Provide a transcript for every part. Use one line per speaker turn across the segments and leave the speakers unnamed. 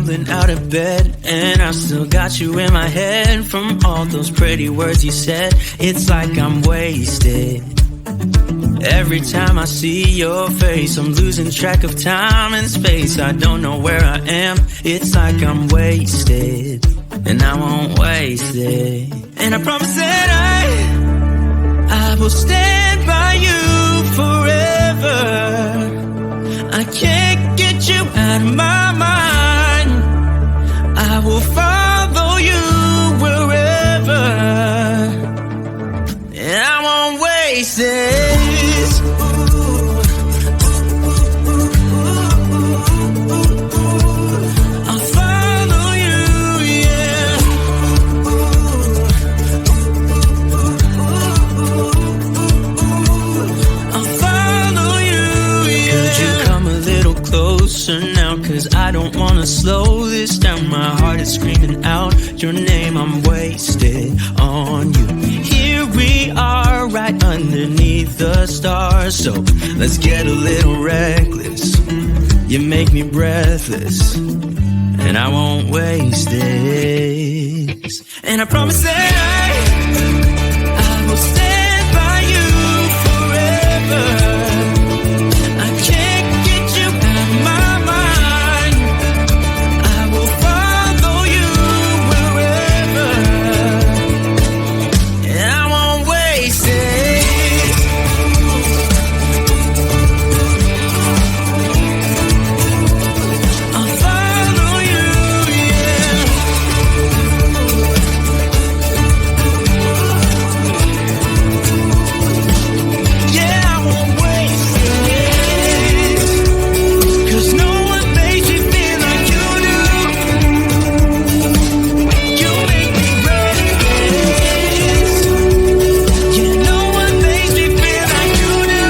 stumbling out of bed, and I still got you in my head from all those pretty words you said. It's like I'm wasted. Every time I see your face, I'm losing track of time and space. I don't know where I am. It's like I'm wasted, and I won't waste it. And I promise that I will stand by you forever. I can't get you out of my mind. I will follow you wherever, and I won't waste it. I'll follow you, yeah. I'll follow you, yeah. Could you come a little closer now? 'Cause I don't wanna slow this down. My heart is screaming out your name. I'm wasted on you. Here we are, right underneath the stars. So let's get a little reckless. You make me breathless, and I won't waste this. And I promise that I will stand by you forever. I can't get you out of my mind. I will follow you wherever, and I won't waste it. I'll follow you, yeah. Yeah, I won't waste it. 'Cause no one makes me feel like you do. You make me restless. Yeah, no one makes me feel like you do.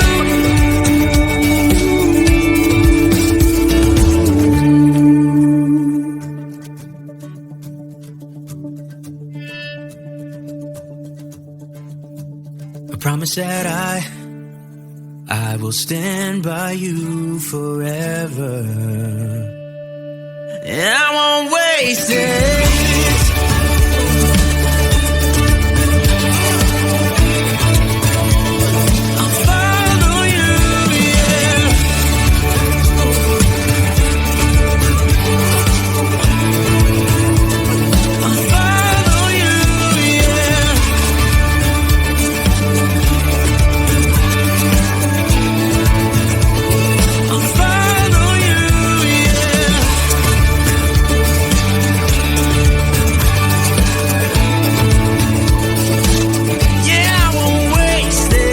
I promise that I will stand by you forever, and I won't waste it. I'll follow you, yeah. I'll follow you, yeah. I'll follow you, yeah. Yeah, I won't waste this.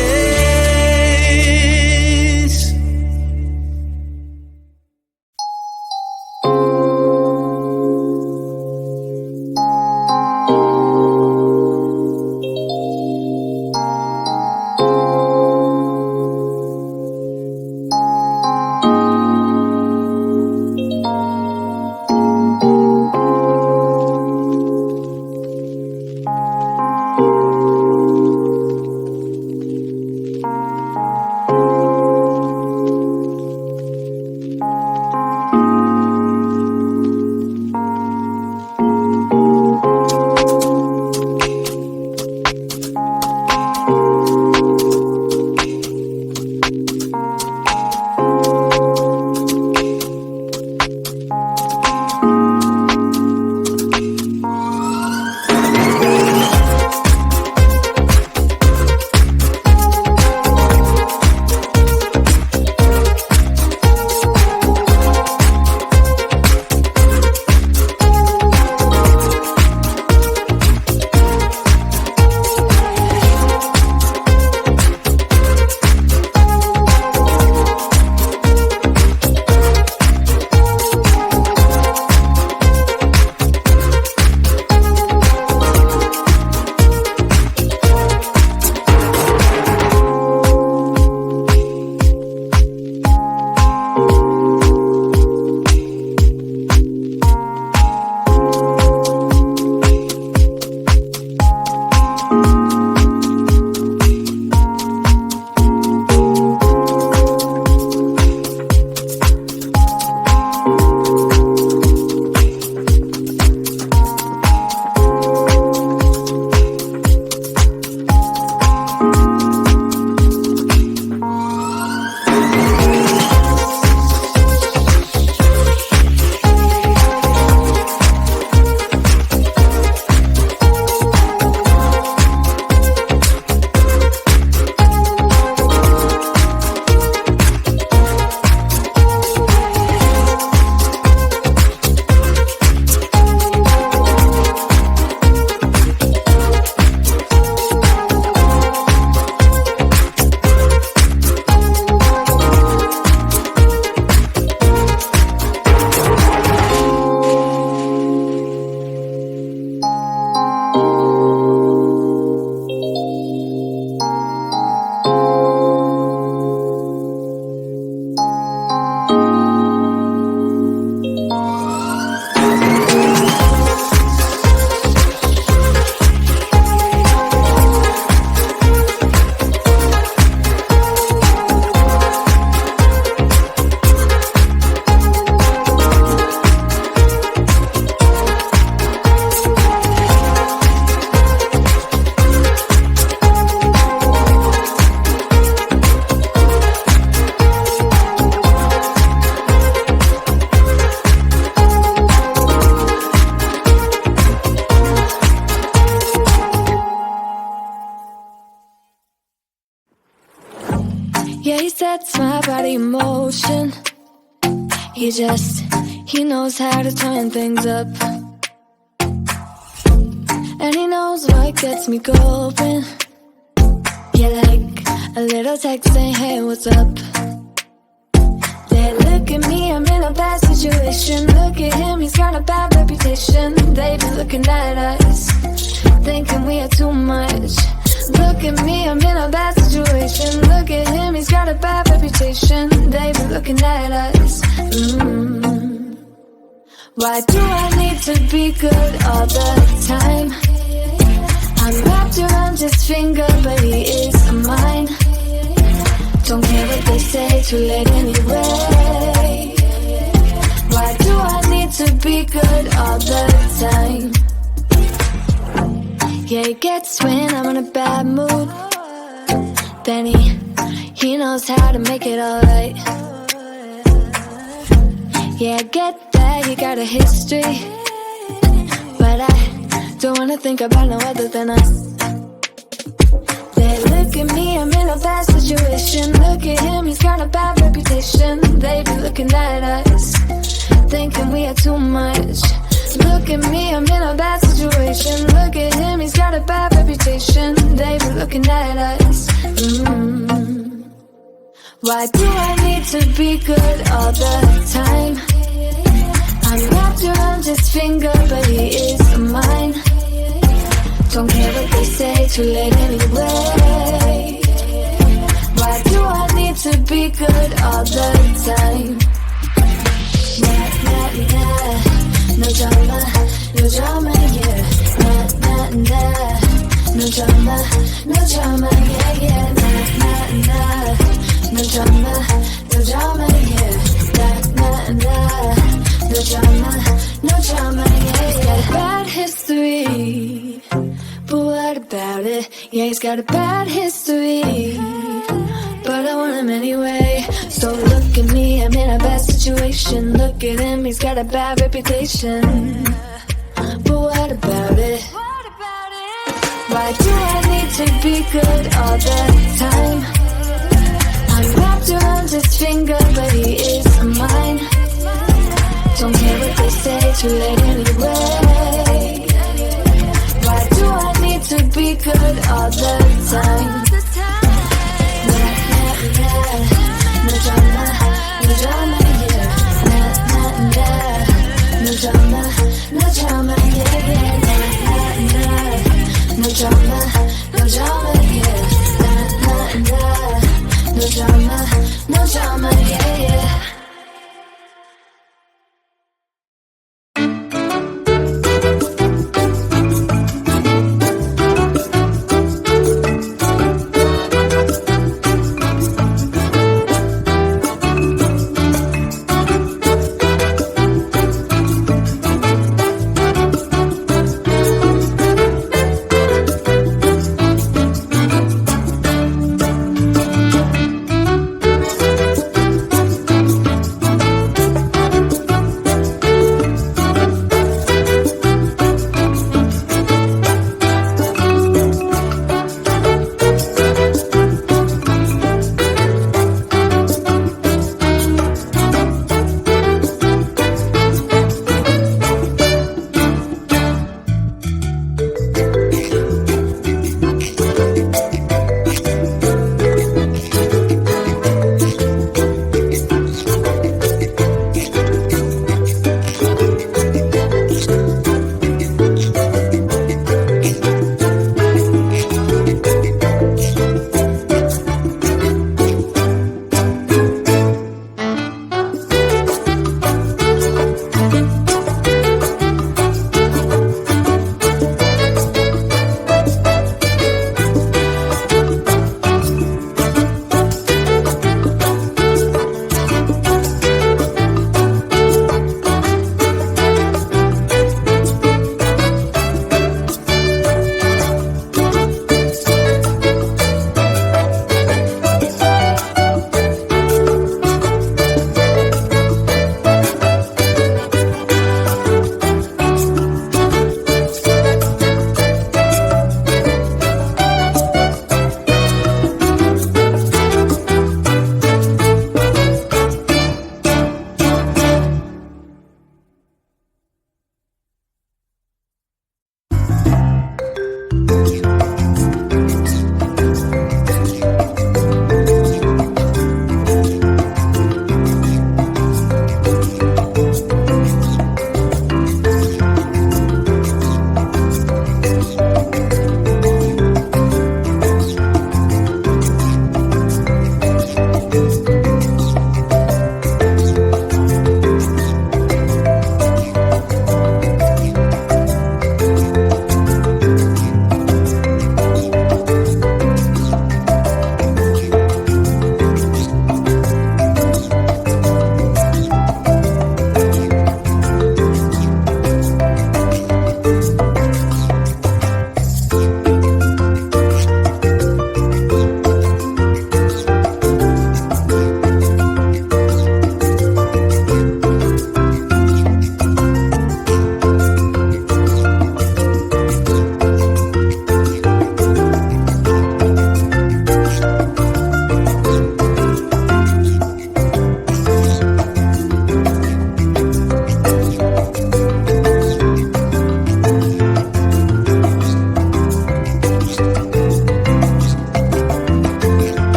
sets my body in motion. He knows how to turn things up. And he knows what gets me going. Yeah, like a little text saying, hey, what's up? They look at me, I'm in a bad situation. Look at him, he's got a bad reputation. They be looking at us, thinking we are too much. Look at me, I'm in a bad situation. Look at him, he's got a bad reputation. They be looking at us. Why do I need to be good all the time? I'm wrapped around his finger, but he is mine. Don't care what they say, too late anyway. Why do I need to be good all the time? Yeah, he gets when I'm in a bad mood. Then he knows how to make it alright. Yeah, I get that he got a history, but I don't wanna think about no other than us. They look at me, I'm in a bad situation. Look at him, he's got a bad reputation. They be looking at us, thinking we are too much. Look at me, I'm in a bad situation. Look at him, he's got a bad reputation. They be looking at us. Why do I need to be good all the time? I'm wrapped around his finger, but he is mine. Don't care what they say, too late anyway. Why do I need to be good all the time? Nah, nah, nah. No drama, no drama, yeah. Nah, nah, nah. No drama, no drama, yeah, yeah. Nah, nah, nah. No drama, no drama, yeah. Nah, nah, nah. No drama, no drama, yeah. He's got a bad history, but what about it? Yeah, he's got a bad history, but I want him anyway. So look at me, I'm in a bad situation. Look at him, he's got a bad reputation, but what about it? Why do I need to be good all the time? I'm wrapped around his finger, but he is mine. Don't care what they say, too late anyway. Why do I need to be good all the time? Nah, nah, nah. No drama, no drama, yeah. Nah, nah, nah. No drama, no drama, yeah, yeah. Nah, nah, nah. No drama, no drama, yeah. Nah, nah, nah. No drama, no drama, yeah, yeah.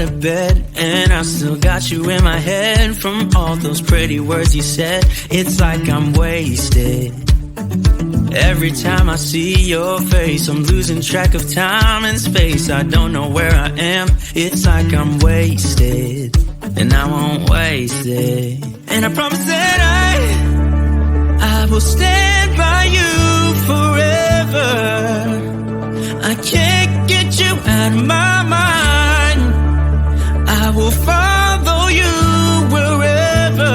to bed, and I still got you in my head from all those pretty words you said. It's like I'm wasted. Every time I see your face, I'm losing track of time and space. I don't know where I am. It's like I'm wasted, and I won't waste it. And I promise that I will stand by you forever. I can't get you out of my mind. I will follow you wherever,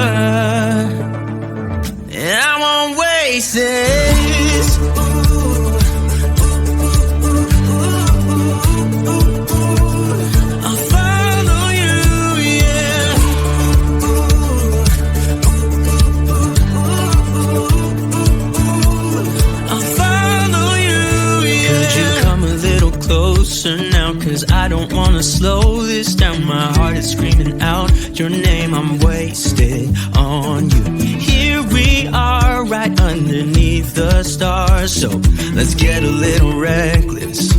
and I won't waste it. Closer now, cause I don't wanna slow this down. My heart is screaming out your name. I'm wasted on you. Here we are, right underneath the stars. So let's get a little reckless.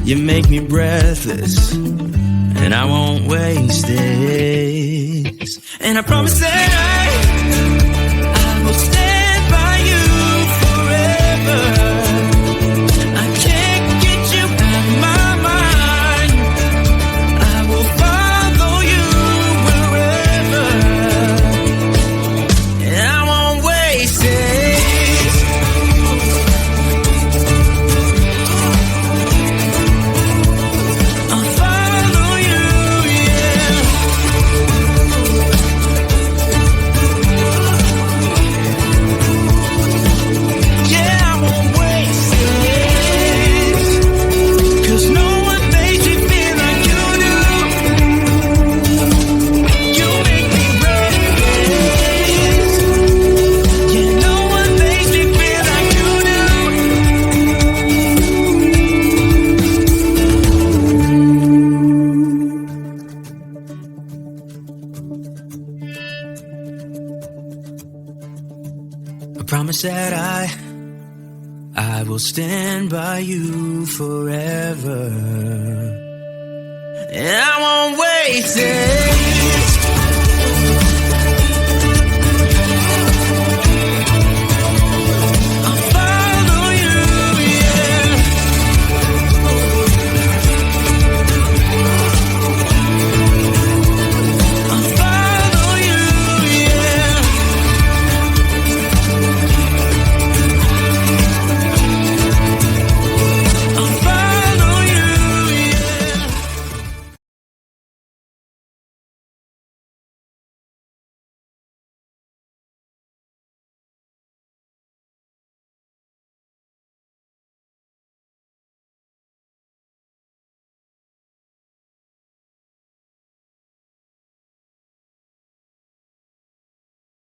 You make me breathless, and I won't waste it. And I promise that I will stand by you forever. Promise that I will stand by you forever, and I won't waste it.